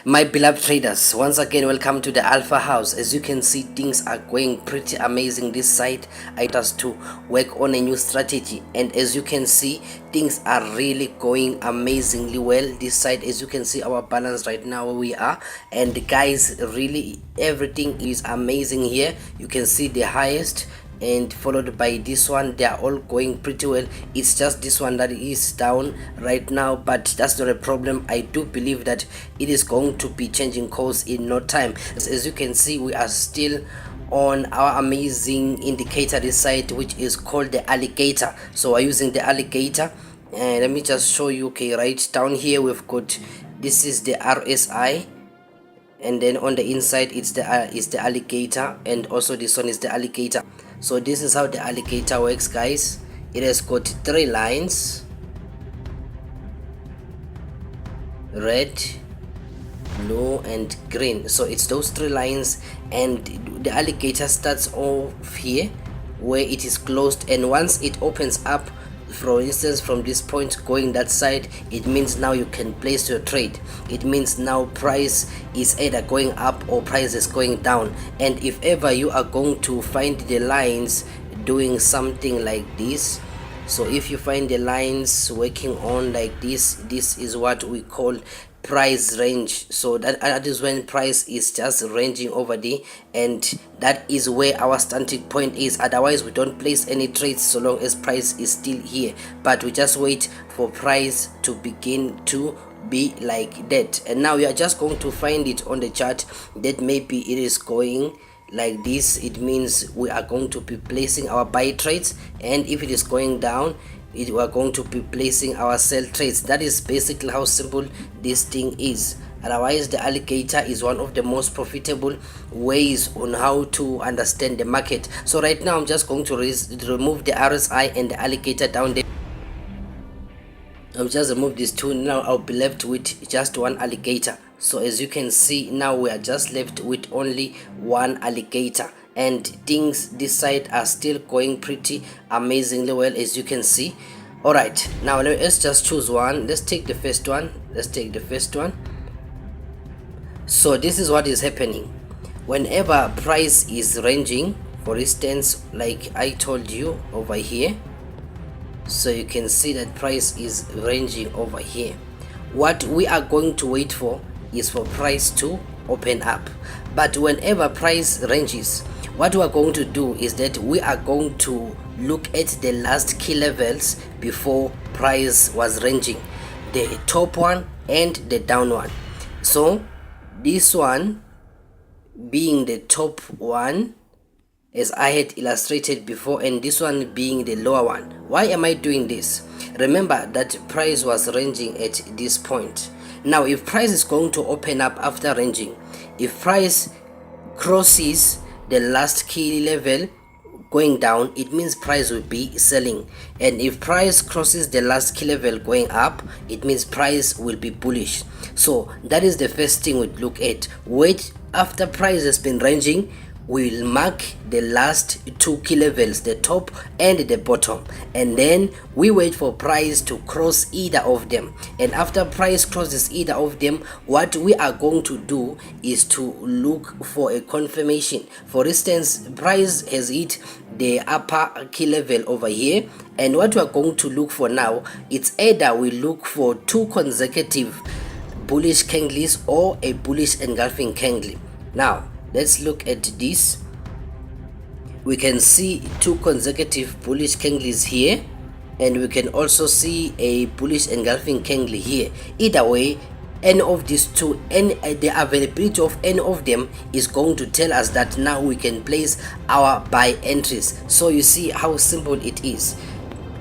My beloved traders, once again welcome to the Alpha House. As you can see, things are going pretty amazing this side. I just to work on a new strategy, and as you can see, things are really going amazingly well this side. As you can see, our balance right now where we are, and guys, really everything is amazing here. You can see the highest and followed by this one. They are all going pretty well. It's just this one that is down right now, but that's not a problem. I do believe that it is going to be changing course in no time. As you can see, we are still on our amazing indicator this side, which is called the alligator. So we're using the alligator, and let me just show you. Okay, right down here we've got, this is the RSI, and then on the inside it's the alligator, and also this one is the alligator. So this is how the alligator works, guys. It has got three lines: red, blue and green. So it's those three lines, and the alligator starts off here where it is closed, and once it opens up, for instance from this point going that side, it means now you can place your trade. It means now price is either going up or price is going down. And if ever you are going to find the lines doing something like this, so if you find the lines working on like this, this is what we call price range. So that is when price is just ranging over there, and that is where our starting point is. Otherwise we don't place any trades so long as price is still here, but we just wait for price to begin to be like that. And now we are just going to find it on the chart that maybe it is going like this. It means we are going to be placing our buy trades, and if it is going down, we are going to be placing our sell trades. That is basically how simple this thing is. Otherwise, the alligator is one of the most profitable ways on how to understand the market. So right now I'm just going to remove the RSI and the alligator down there. I'll just remove these two. Now I'll be left with just one alligator. So as you can see, now we are just left with only one alligator, and things this side are still going pretty amazingly well, as you can see. All right, now let's just choose one. Let's take the first one. So this is what is happening whenever price is ranging. For instance, like I told you over here, so you can see that price is ranging over here. What we are going to wait for is for price to open up. But whenever price ranges, what we are going to do is that we are going to look at the last key levels before price was ranging, the top one and the down one. So this one being the top one, as I had illustrated before, and this one being the lower one. Why am I doing this? Remember that price was ranging at this point. Now if price is going to open up after ranging, if price crosses the last key level going down, it means price will be selling. And if price crosses the last key level going up, it means price will be bullish. So that is the first thing we look at. Wait, after price has been ranging, we will mark the last two key levels, the top and the bottom, and then we wait for price to cross either of them. And after price crosses either of them, what we are going to do is to look for a confirmation. For instance, price has hit the upper key level over here, and what we are going to look for now, it's either we look for two consecutive bullish candles or a bullish engulfing candle. Now let's look at this. We can see two consecutive bullish candles here, and we can also see a bullish engulfing candle here. Either way, any of these two, and the availability of any of them is going to tell us that now we can place our buy entries. So you see how simple it is.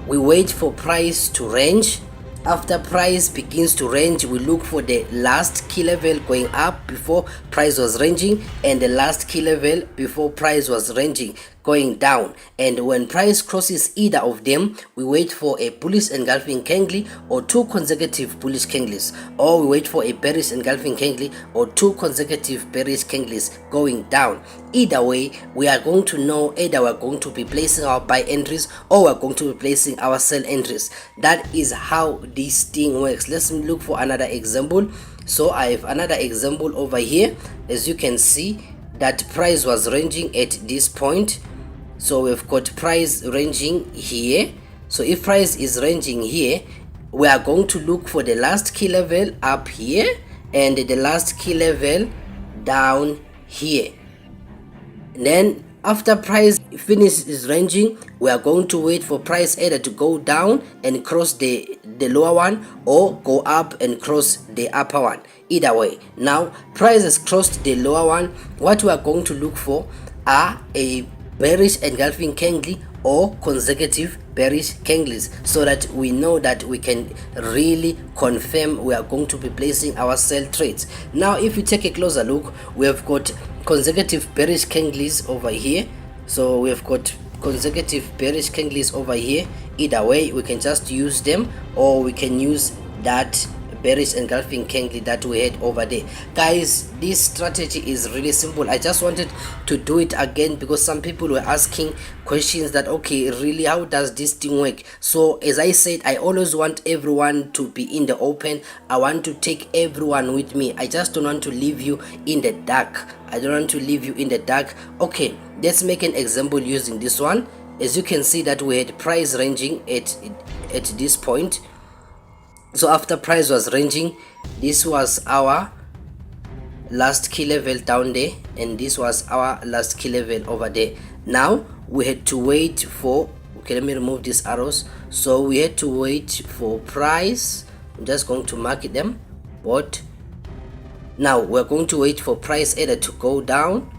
We wait for price to range. After price begins to range, we look for the last key level going up before price was ranging, and the last key level before price was ranging going down. And when price crosses either of them, we wait for a bullish engulfing candle or two consecutive bullish candles, or we wait for a bearish engulfing candle or two consecutive bearish candles going down. Either way, we are going to know either we're going to be placing our buy entries or we're going to be placing our sell entries. That is how this thing works. Let's look for another example. So I have another example over here. As you can see, that price was ranging at this point, so we've got price ranging here. So if price is ranging here, we are going to look for the last key level up here and the last key level down here. And then after price finishes ranging, we are going to wait for price either to go down and cross the lower one, or go up and cross the upper one. Either way, now price has crossed the lower one. What we are going to look for are a bearish engulfing candle or consecutive bearish candles, so that we know that we can really confirm we are going to be placing our sell trades. Now if you take a closer look, we have got consecutive bearish candles over here. So we have got consecutive bearish candles over here. Either way, we can just use them, or we can use that bearish engulfing candle that we had over there. Guys, this strategy is really simple. I just wanted to do it again because some people were asking questions that, okay, really, how does this thing work? So as I said, I always want everyone to be in the open. I want to take everyone with me. I just don't want to leave you in the dark. I don't want to leave you in the dark. Okay, let's make an example using this one. As you can see that we had price ranging at this point. So after price was ranging, this was our last key level down there, and this was our last key level over there. Now we had to wait for, okay, let me remove these arrows. So we had to wait for price. I'm just going to mark them. But now we're going to wait for price either to go down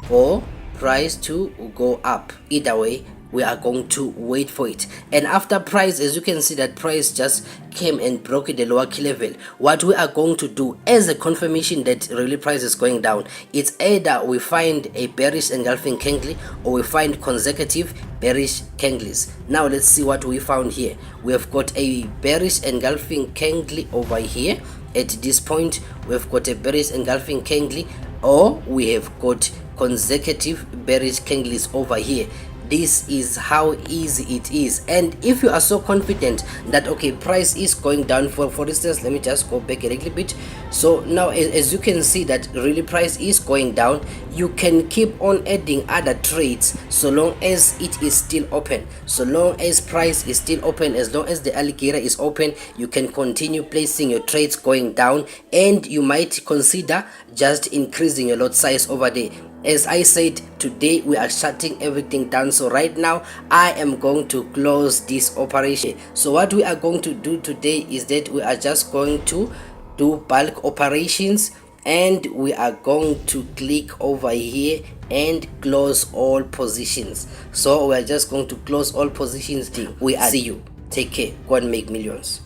or price to go up. Either way, we are going to wait for it. And after price, as you can see that price just came and broke the lower key level, what we are going to do as a confirmation that really price is going down, it's either we find a bearish engulfing candle or we find consecutive bearish candles. Now let's see what we found here. We have got a bearish engulfing candle over here. At this point, we've got a bearish engulfing candle, or we have got consecutive bearish candles over here. This is how easy it is. And if you are so confident that, okay, price is going down, for instance, let me just go back a little bit. So now as you can see that really price is going down, you can keep on adding other trades so long as it is still open. So long as price is still open, as long as the alligator is open, you can continue placing your trades going down, and you might consider just increasing your lot size over there. As I said, today we are shutting everything down. So right now I am going to close this operation. So what we are going to do today is that we are just going to do bulk operations, and we are going to click over here and close all positions. So we are just going to close all positions. We are see you. Take care. Go and make millions.